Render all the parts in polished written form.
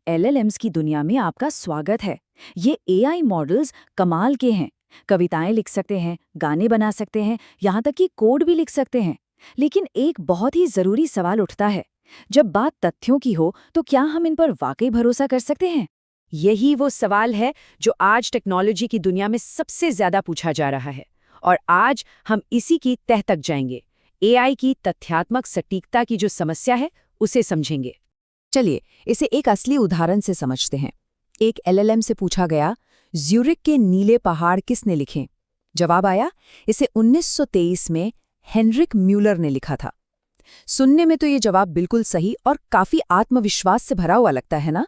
LLMs की दुनिया में आपका स्वागत है। ये एआई मॉडल्स कमाल के हैं। कविताएं लिख सकते हैं, गाने बना सकते हैं, यहाँ तक कि कोड भी लिख सकते हैं। लेकिन एक बहुत ही जरूरी सवाल उठता है, जब बात तथ्यों की हो तो क्या हम इन पर वाकई भरोसा कर सकते हैं? यही वो सवाल है जो आज टेक्नोलॉजी की दुनिया में सबसे ज्यादा पूछा जा रहा है। और आज हम इसी की तह तक जाएंगे। एआई की तथ्यात्मक सटीकता की जो समस्या है उसे समझेंगे। चलिए इसे एक असली उदाहरण से समझते हैं। एक एलएलएम से पूछा गया, ज्यूरिक के नीले पहाड़ किसने लिखे? जवाब आया, इसे 1923 में हेनरिक म्यूलर ने लिखा था। सुनने में तो ये जवाब बिल्कुल सही और काफी आत्मविश्वास से भरा हुआ लगता है ना?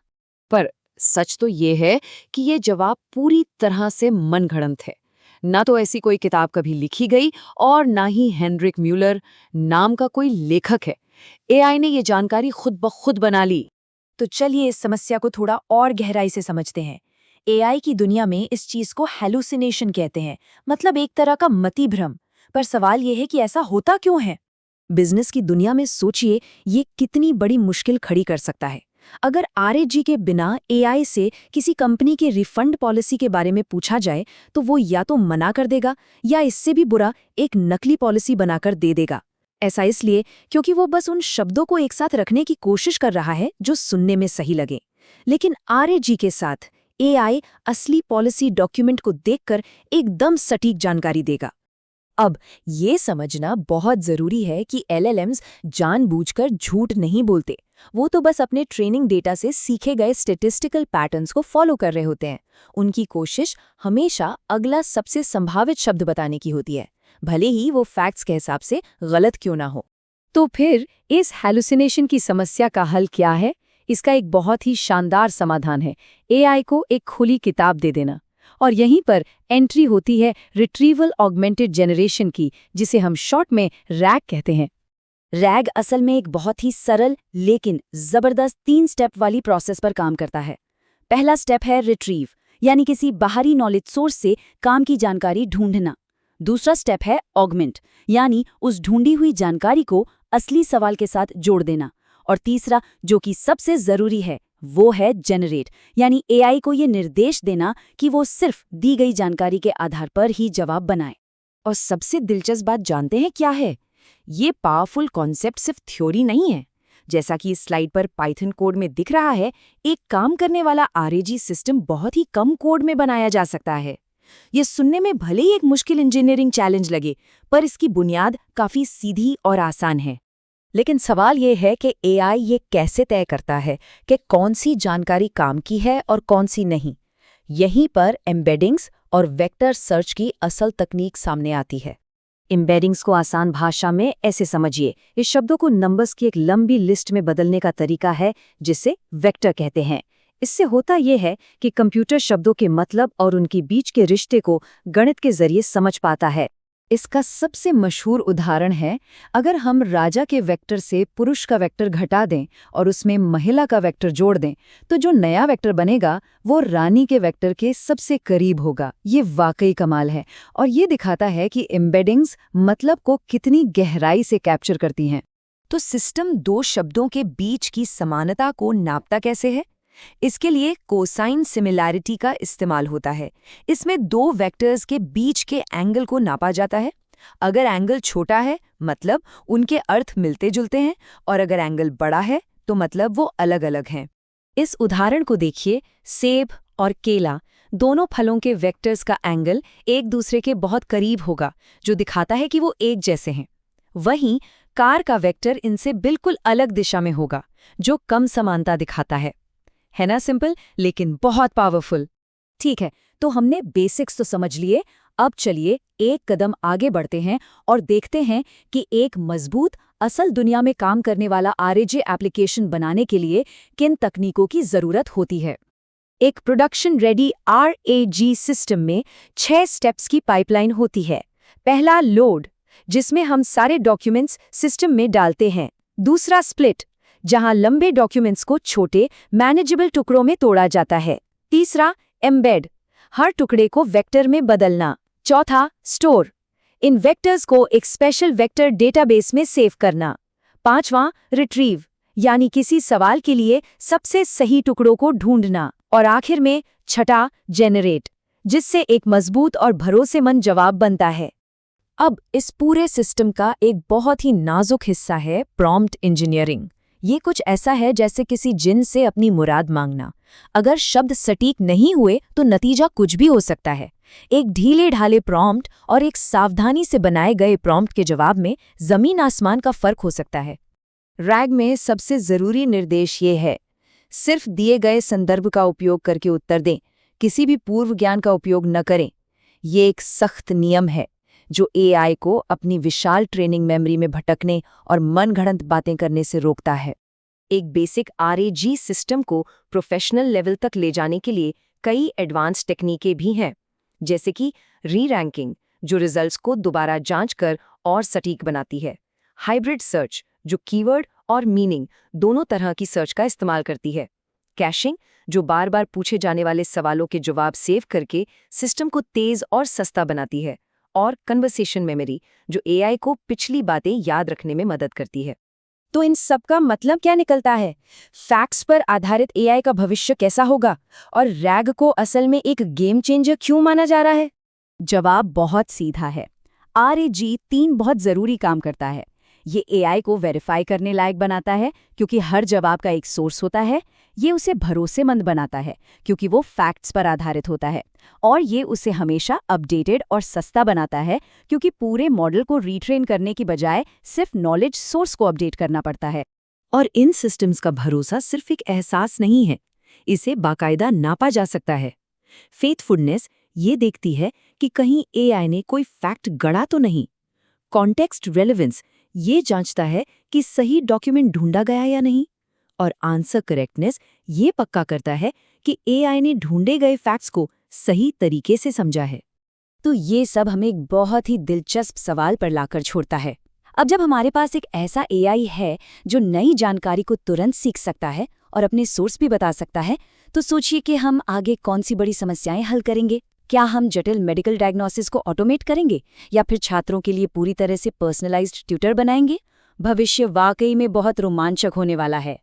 पर सच तो ये है कि ये जवाब पूरी तरह से मनगढ़ंत है। ना तो ऐसी कोई किताब कभी लिखी गई और ना ही हेनरिक म्यूलर नाम का कोई लेखक है। एआई ने ये जानकारी खुद ब खुद बना ली। तो चलिए इस समस्या को थोड़ा और गहराई से समझते हैं। एआई की दुनिया में इस चीज को हैलुसिनेशन कहते हैं, मतलब एक तरह का मति भ्रम। पर सवाल यह है कि ऐसा होता क्यों है? बिजनेस की दुनिया में सोचिए, ये कितनी बड़ी मुश्किल खड़ी कर सकता है। अगर आरएजी के बिना एआई से किसी कंपनी के रिफंड पॉलिसी के बारे में पूछा जाए तो वो या तो मना कर देगा या इससे भी बुरा एक नकली पॉलिसी बनाकर दे देगा। ऐसा इसलिए क्योंकि वो बस उन शब्दों को एक साथ रखने की कोशिश कर रहा है जो सुनने में सही लगे। लेकिन आरएजी के साथ एआई असली पॉलिसी डॉक्यूमेंट को देखकर एकदम सटीक जानकारी देगा। अब ये समझना बहुत जरूरी है कि एलएलएम्स जानबूझकर झूठ नहीं बोलते। वो तो बस अपने ट्रेनिंग डेटा से सीखे गए स्टैटिस्टिकल पैटर्न्स को फॉलो कर रहे होते हैं। उनकी कोशिश हमेशा अगला सबसे संभावित शब्द बताने की होती है, भले ही वो फैक्ट्स के हिसाब से गलत क्यों ना हो। तो फिर इस हैलुसिनेशन की समस्या का हल क्या है? इसका एक बहुत ही शानदार समाधान है, एआई को एक खुली किताब दे देना। और यहीं पर एंट्री होती है रिट्रीवल ऑगमेंटेड जनरेशन की, जिसे हम शॉर्ट में रैग कहते हैं। रैग असल में एक बहुत ही सरल लेकिन जबरदस्त 3 स्टेप वाली प्रोसेस पर काम करता है। पहला स्टेप है रिट्रीव, यानी किसी बाहरी नॉलेज सोर्स से काम की जानकारी ढूंढना। दूसरा स्टेप है ऑगमेंट, यानी उस ढूंढी हुई जानकारी को असली सवाल के साथ जोड़ देना। और तीसरा, जो कि सबसे जरूरी है, वो है जनरेट, यानी एआई को ये निर्देश देना कि वो सिर्फ दी गई जानकारी के आधार पर ही जवाब बनाए। और सबसे दिलचस्प बात जानते हैं क्या है? ये पावरफुल कॉन्सेप्ट सिर्फ थ्योरी नहीं है। जैसा कि इस स्लाइड पर पाइथन कोड में दिख रहा है, एक काम करने वाला आरएजी सिस्टम बहुत ही कम कोड में बनाया जा सकता है। ये सुनने में भले ही एक मुश्किल इंजीनियरिंग चैलेंज लगे, पर इसकी बुनियाद काफी सीधी और आसान है। लेकिन सवाल ये है कि एआई ये कैसे तय करता है कि कौन सी जानकारी काम की है और कौन सी नहीं। यहीं पर एम्बेडिंग्स और वेक्टर सर्च की असल तकनीक सामने आती है। एम्बेडिंग्स को आसान भाषा में ऐसे समझिए, इस शब्दों को नंबर्स की एक लंबी लिस्ट में बदलने का तरीका है, जिसे वेक्टर कहते हैं। इससे होता यह है कि कंप्यूटर शब्दों के मतलब और उनके बीच के रिश्ते को गणित के जरिए समझ पाता है। इसका सबसे मशहूर उदाहरण है, अगर हम राजा के वेक्टर से पुरुष का वेक्टर घटा दें और उसमें महिला का वेक्टर जोड़ दें, तो जो नया वेक्टर बनेगा वो रानी के वेक्टर के सबसे करीब होगा। ये वाकई कमाल है और ये दिखाता है कि एम्बेडिंग्स मतलब को कितनी गहराई से कैप्चर करती हैं। तो सिस्टम दो शब्दों के बीच की समानता को नापता कैसे है? इसके लिए कोसाइन सिमिलैरिटी का इस्तेमाल होता है। इसमें दो वेक्टर्स के बीच के एंगल को नापा जाता है। अगर एंगल छोटा है मतलब उनके अर्थ मिलते जुलते हैं, और अगर एंगल बड़ा है तो मतलब वो अलग अलग हैं। इस उदाहरण को देखिए, सेब और केला दोनों फलों के वेक्टर्स का एंगल एक दूसरे के बहुत करीब होगा, जो दिखाता है कि वो एक जैसे हैं। वहीं कार का वेक्टर इनसे बिल्कुल अलग दिशा में होगा, जो कम समानता दिखाता है ना? सिंपल लेकिन बहुत पावरफुल। ठीक है, तो हमने बेसिक्स तो समझ लिए। अब चलिए एक कदम आगे बढ़ते हैं और देखते हैं कि एक मजबूत असल दुनिया में काम करने वाला आरएजी एप्लीकेशन बनाने के लिए किन तकनीकों की जरूरत होती है। एक प्रोडक्शन रेडी आरएजी सिस्टम में 6 स्टेप्स की पाइपलाइन होती है। पहला लोड, जिसमें हम सारे डॉक्यूमेंट्स सिस्टम में डालते हैं। दूसरा स्प्लिट, जहां लंबे डॉक्यूमेंट्स को छोटे मैनेजेबल टुकड़ों में तोड़ा जाता है। तीसरा एम्बेड, हर टुकड़े को वेक्टर में बदलना। चौथा स्टोर, इन वेक्टर्स को एक स्पेशल वेक्टर डेटाबेस में सेव करना। पांचवां रिट्रीव, यानी किसी सवाल के लिए सबसे सही टुकड़ों को ढूंढना। और आखिर में छठा, जेनरेट, जिससे एक मजबूत और भरोसेमंद जवाब बनता है। अब इस पूरे सिस्टम का एक बहुत ही नाजुक हिस्सा है प्रॉम्प्ट इंजीनियरिंग। ये कुछ ऐसा है जैसे किसी जिन से अपनी मुराद मांगना। अगर शब्द सटीक नहीं हुए तो नतीजा कुछ भी हो सकता है। एक ढीले ढाले प्रॉम्प्ट और एक सावधानी से बनाए गए प्रॉम्प्ट के जवाब में जमीन आसमान का फर्क हो सकता है। रैग में सबसे जरूरी निर्देश ये है, सिर्फ दिए गए संदर्भ का उपयोग करके उत्तर दें, किसी भी पूर्व ज्ञान का उपयोग न करें। ये एक सख्त नियम है जो एआई को अपनी विशाल ट्रेनिंग मेमोरी में भटकने और मनगढ़ंत बातें करने से रोकता है। एक बेसिक आरएजी सिस्टम को प्रोफेशनल लेवल तक ले जाने के लिए कई एडवांस टेक्निकें भी हैं, जैसे कि री-रैंकिंग, जो रिजल्ट्स को दोबारा जांच कर और सटीक बनाती है, हाइब्रिड सर्च, जो कीवर्ड और मीनिंग दोनों तरह की सर्च का इस्तेमाल करती है, कैशिंग, जो बार बार पूछे जाने वाले सवालों के जवाब सेव करके सिस्टम को तेज और सस्ता बनाती है, और कन्वर्सेशन मेमोरी, जो एआई को पिछली बातें याद रखने में मदद करती है। तो इन सब का मतलब क्या निकलता है? फैक्ट्स पर आधारित एआई का भविष्य कैसा होगा? और रैग को असल में एक गेम चेंजर क्यों माना जा रहा है? जवाब बहुत सीधा है। आरएजी 3 बहुत जरूरी काम करता है। ये एआई को वेरीफाई करने लायक बनाता है क्योंकि हर जवाब का एक सोर्स होता है। ये उसे भरोसेमंद बनाता है क्योंकि वो फैक्ट्स पर आधारित होता है। और ये उसे हमेशा अपडेटेड और सस्ता बनाता है क्योंकि पूरे मॉडल को रीट्रेन करने की बजाय सिर्फ नॉलेज सोर्स को अपडेट करना पड़ता है। और इन सिस्टम्स का भरोसा सिर्फ एक एहसास नहीं है, इसे बाकायदा नापा जा सकता है। फेथफुलनेस ये देखती है कि कहीं एआई ने कोई फैक्ट गढ़ा तो नहीं। कॉन्टेक्स्ट रेलेवेंस ये जांचता है कि सही डॉक्यूमेंट ढूंढा गया या नहीं। और आंसर करेक्टनेस ये पक्का करता है कि एआई ने ढूंढे गए फैक्ट्स को सही तरीके से समझा है। तो ये सब हमें एक बहुत ही दिलचस्प सवाल पर लाकर छोड़ता है। अब जब हमारे पास एक ऐसा एआई है जो नई जानकारी को तुरंत सीख सकता है और अपने सोर्स भी बता सकता है, तो सोचिए कि हम आगे कौन सी बड़ी समस्याएं हल करेंगे। क्या हम जटिल मेडिकल डायग्नोसिस को ऑटोमेट करेंगे या फिर छात्रों के लिए पूरी तरह से पर्सनलाइज्ड ट्यूटर बनाएंगे? भविष्य वाकई में बहुत रोमांचक होने वाला है।